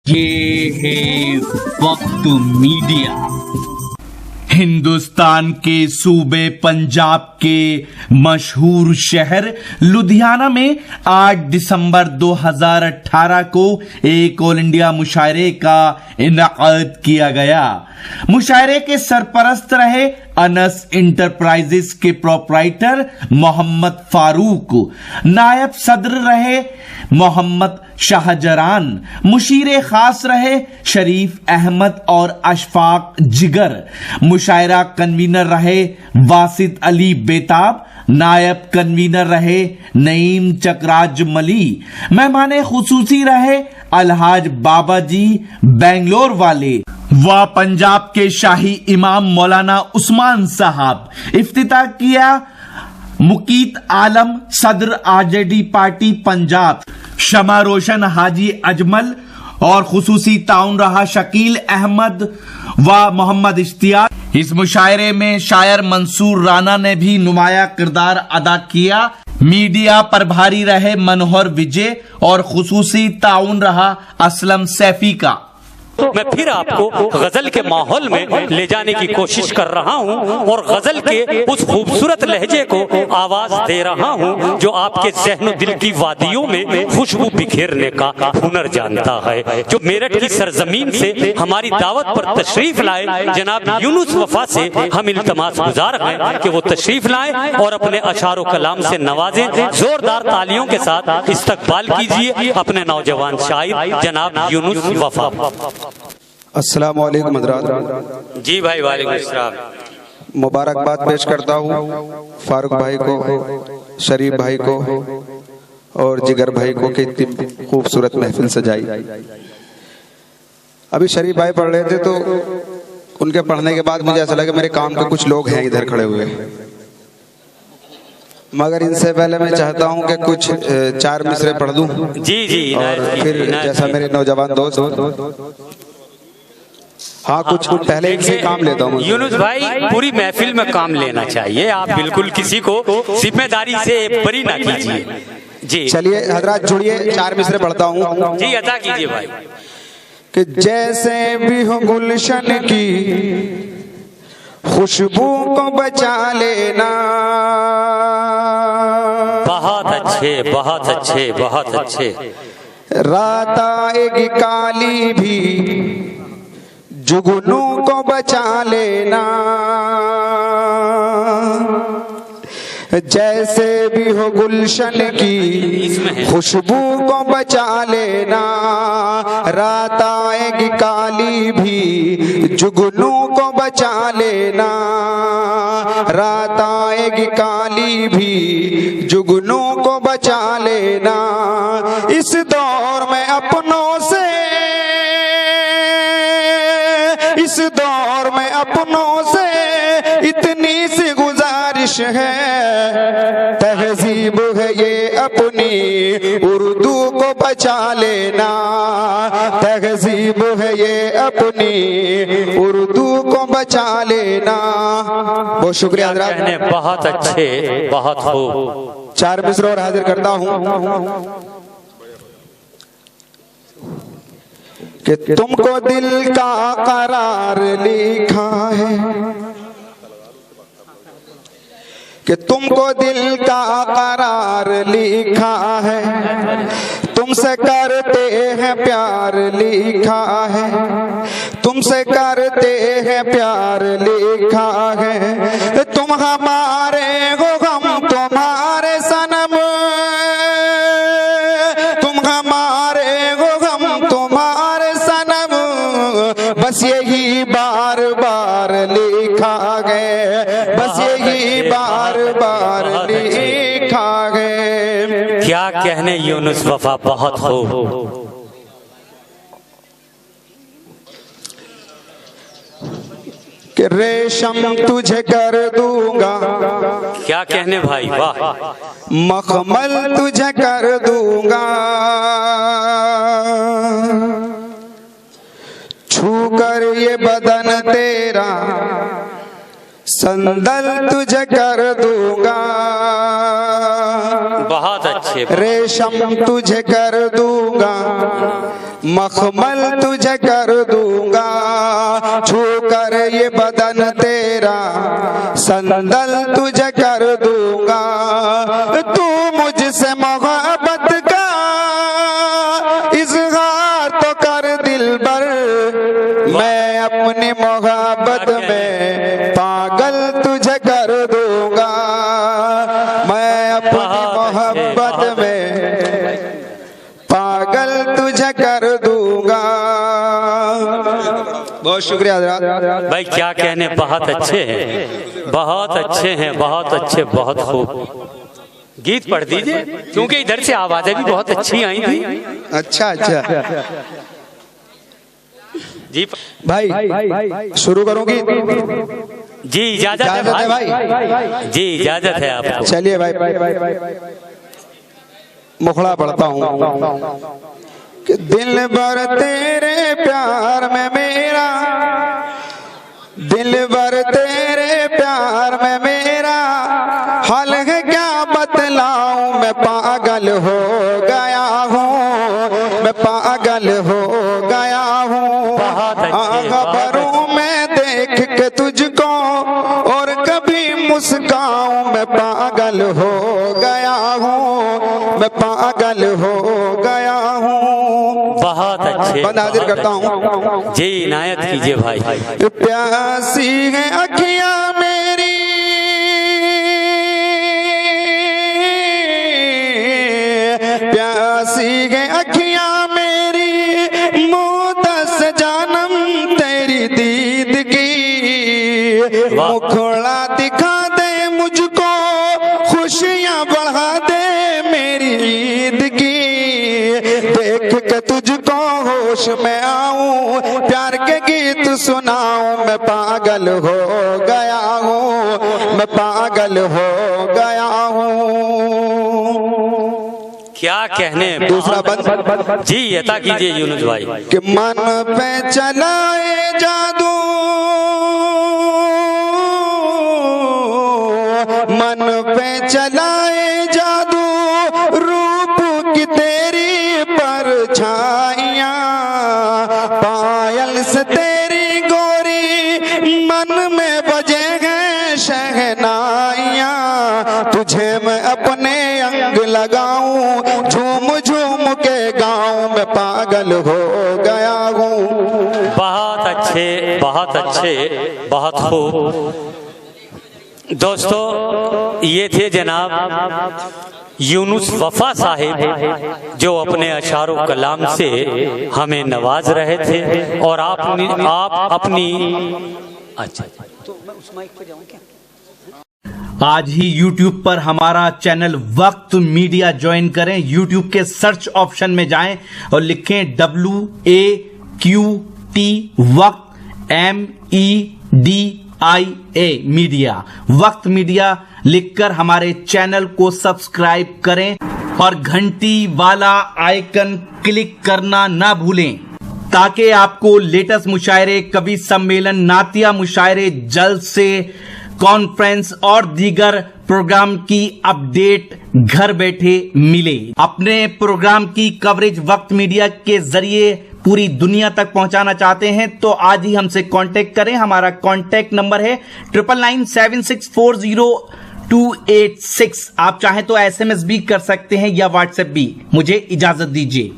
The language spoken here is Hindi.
ये है वक्त मीडिया। हिंदुस्तान के सूबे पंजाब के मशहूर शहर लुधियाना में 8 दिसंबर 2018 को एक ऑल इंडिया मुशायरे का इनेकाद किया गया। मुशायरे के सरपरस्त रहे अनस इंटरप्राइजेस के प्रोपराइटर मोहम्मद फारूक, नायब सदर रहे मोहम्मद शाहजरान, मुशीरे खास रहे शरीफ अहमद और अशफाक जिगर, मुशायरा कन्वीनर रहे वासिद अली बेताब, नायब कन्वीनर रहे नईम चकराज मली, मेहमान खुसूसी रहे अलहाज बाबा जी बेंगलोर वाले व पंजाब के शाही इमाम मौलाना उस्मान साहब। इफ्तिताह किया मुकीत आलम सदर आरजेडी पार्टी पंजाब, शमा रोशन हाजी अजमल और खुसूसी ताउन रहा शकील अहमद व मोहम्मद इश्तियाक। इस मुशायरे में शायर मंसूर राना ने भी नुमाया किरदार अदा किया। मीडिया प्रभारी रहे मनोहर विजय और खुसूसी ताउन रहा असलम सैफी का। मैं फिर आपको गजल के माहौल में ले जाने की कोशिश कर रहा हूं और गजल के उस खूबसूरत लहजे को आवाज दे रहा हूं जो आपके ज़हन दिल की वादियों में खुशबू बिखेरने का हुनर जानता है। जो मेरठ की सरजमीन से हमारी दावत पर तशरीफ लाए जनाब यूनुस वफा से हम इल्तमास गुजार हैं कि वो तशरीफ लाएं और अपने अशारो कलाम से नवाजें। जोरदार तालियों के साथ इस्तकबाल कीजिए अपने नौजवान शायर जनाब यूनुस वफा। अस्सलाम वालेकुम हज़रात। जी भाई वालेकुम अस्सलाम। मुबारकबाद पेश करता हूँ फारूक भाई को, शरीफ भाई को और जिगर भाई को कि इतनी खूबसूरत महफिल सजाई। अभी शरीफ भाई पढ़ रहे थे तो उनके पढ़ने के बाद मुझे ऐसा लगा मेरे काम के कुछ लोग हैं इधर खड़े हुए, मगर इनसे पहले मैं चाहता हूं कि कुछ 4 मिसरे पढ़ दूं। जी जी और फिर जैसा मेरे नौजवान दोस्त, हाँ कुछ पहले इनसे काम लेता हूँ। यूनुस भाई पूरी महफिल में काम लेना चाहिए, आप बिल्कुल किसी को जिम्मेदारी से बरी ना कीजिए। जी चलिए हजरात जुड़िए, 4 मिसरे पढ़ता हूँ। जी अदा कीजिए भाई। कि जैसे भी हो गुलशन की खुशबू को बचा लेना। बहुत अच्छे बहुत अच्छे बहुत अच्छे। रात आएगी काली भी जुगनू को बचा लेना। जैसे भी हो गुलशन की खुशबू को बचा लेना। रात आएगी काली भी जुगनू को बचा लेना। रात आएगी काली भी जुगनू को बचा लेना। इस दौर में अपनों से, इस दौर में अपनों से इतनी सी गुजारिश है। तहजीब है ये अपनी उर्दू को बचा लेना। तहजीब है ये अपनी उर्दू को बचा लेना। बहुत शुक्रिया हज़रात। बहुत अच्छे बहुत खूब। 4 मिसरे और हाजिर करता हूँ कि तुमको दिल का करार लिखा है। कि तुमको दिल का करार लिखा है। तुमसे करते हैं प्यार लिखा है। तुमसे करते हैं प्यार लिखा है। तुम हमारे हो हम तुम्हारे सनम। तुम हमारे हो हम तुम्हारे सनम। बस यही बार बार लिखा गया। बस यही बार बार लिखा गया। क्या कहने यूनुस वफा, बहुत खूब। कि रेशम तुझे कर दूंगा। क्या कहने भाई, वाह। मखमल तुझे कर दूंगा। छू कर ये बदन तेरा संदल तुझे कर दूंगा। बहुत अच्छे। रेशम तुझे कर दूंगा। मखमल तुझे कर दूंगा, छू कर ये बदन तेरा संदल तुझे कर दूंगा। तू मुझसे मोहब्बत का इजहार तो कर दिलबर, मैं अपनी मोहब्बत में पागल तुझे कर दूंगा। मैं अपनी मोहब्बत में पागल तुझे कर दूंगा। बहुत शुक्रिया हज़रात। भाई क्या कहने, बहुत अच्छे हैं, बहुत अच्छे हैं, बहुत अच्छे, बहुत खूब। गीत पढ़ दीजिए क्योंकि इधर से आवाजें भी बहुत अच्छी आई थी। अच्छा अच्छा जी भाई शुरू करूंगी? जी इजाजत है भाई, जी इजाजत है आपको। चलिए भाई मुखड़ा पढ़ता हूँ कि दिल भर तेरे प्यार में मेरा, दिल भर तेरे प्यार में मेरा हाल है क्या बतलाऊं। मैं पागल हो गया हूँ, मैं पागल हो गया हूँ। खबरों में देख के तुझको और कभी मुस्काऊं। मैं पागल हो गया हूँ, मैं पागल हो गया हूँ। बहुत अच्छे, बंद हाजिर करता हूँ। जी इनायत कीजिए भाई। प्यासी है अखियां मेरी, प्यासी है अखियां मेरी, मुद्दत जानम तेरी दीद की। मुखड़ा दिखा दे मुझको, खुशियां बढ़ा दे मेरी ईद की। देख के तुझको होश में आऊं, प्यार के गीत सुनाऊं। मैं पागल हो गया हूँ, मैं पागल हो गया हूँ। क्या कहने। दूसरा बंद जी अता कीजिए यूनुस भाई। कि मन पे चलाए जादू, मन पे चलाए जादू, रूप की तेरी परछाइयां। पायल से तेरी गोरी मन में बजे हैं शहनाइयां। तुझे मैं अपने अंग लगाऊं, झूम झूम के गाऊं। मैं पागल हो गया हूँ। बहुत अच्छे, बहुत अच्छे, बहुत खूब। दोस्तों ये थे जनाब यूनुस वफा साहिब, जो अपने अशारो कलाम से हमें नवाज रहे थे। और आप अपनी अच्छा तो मैं उस माइक पे जाऊं क्या? आज ही YouTube पर हमारा चैनल वक्त मीडिया ज्वाइन करें। YouTube के सर्च ऑप्शन में जाएं और लिखें WAQT वक्त MEDIA मीडिया, वक्त मीडिया लिखकर हमारे चैनल को सब्सक्राइब करें और घंटी वाला आइकन क्लिक करना ना भूलें ताकि आपको लेटेस्ट मुशायरे, कवि सम्मेलन, नातिया मुशायरे, जलसे, कॉन्फ्रेंस और दीगर प्रोग्राम की अपडेट घर बैठे मिले। अपने प्रोग्राम की कवरेज वक्त मीडिया के जरिए पूरी दुनिया तक पहुंचाना चाहते हैं तो आज ही हमसे कांटेक्ट करें। हमारा कांटेक्ट नंबर है 9997640286। आप चाहें तो SMS भी कर सकते हैं या व्हाट्सएप भी। मुझे इजाजत दीजिए।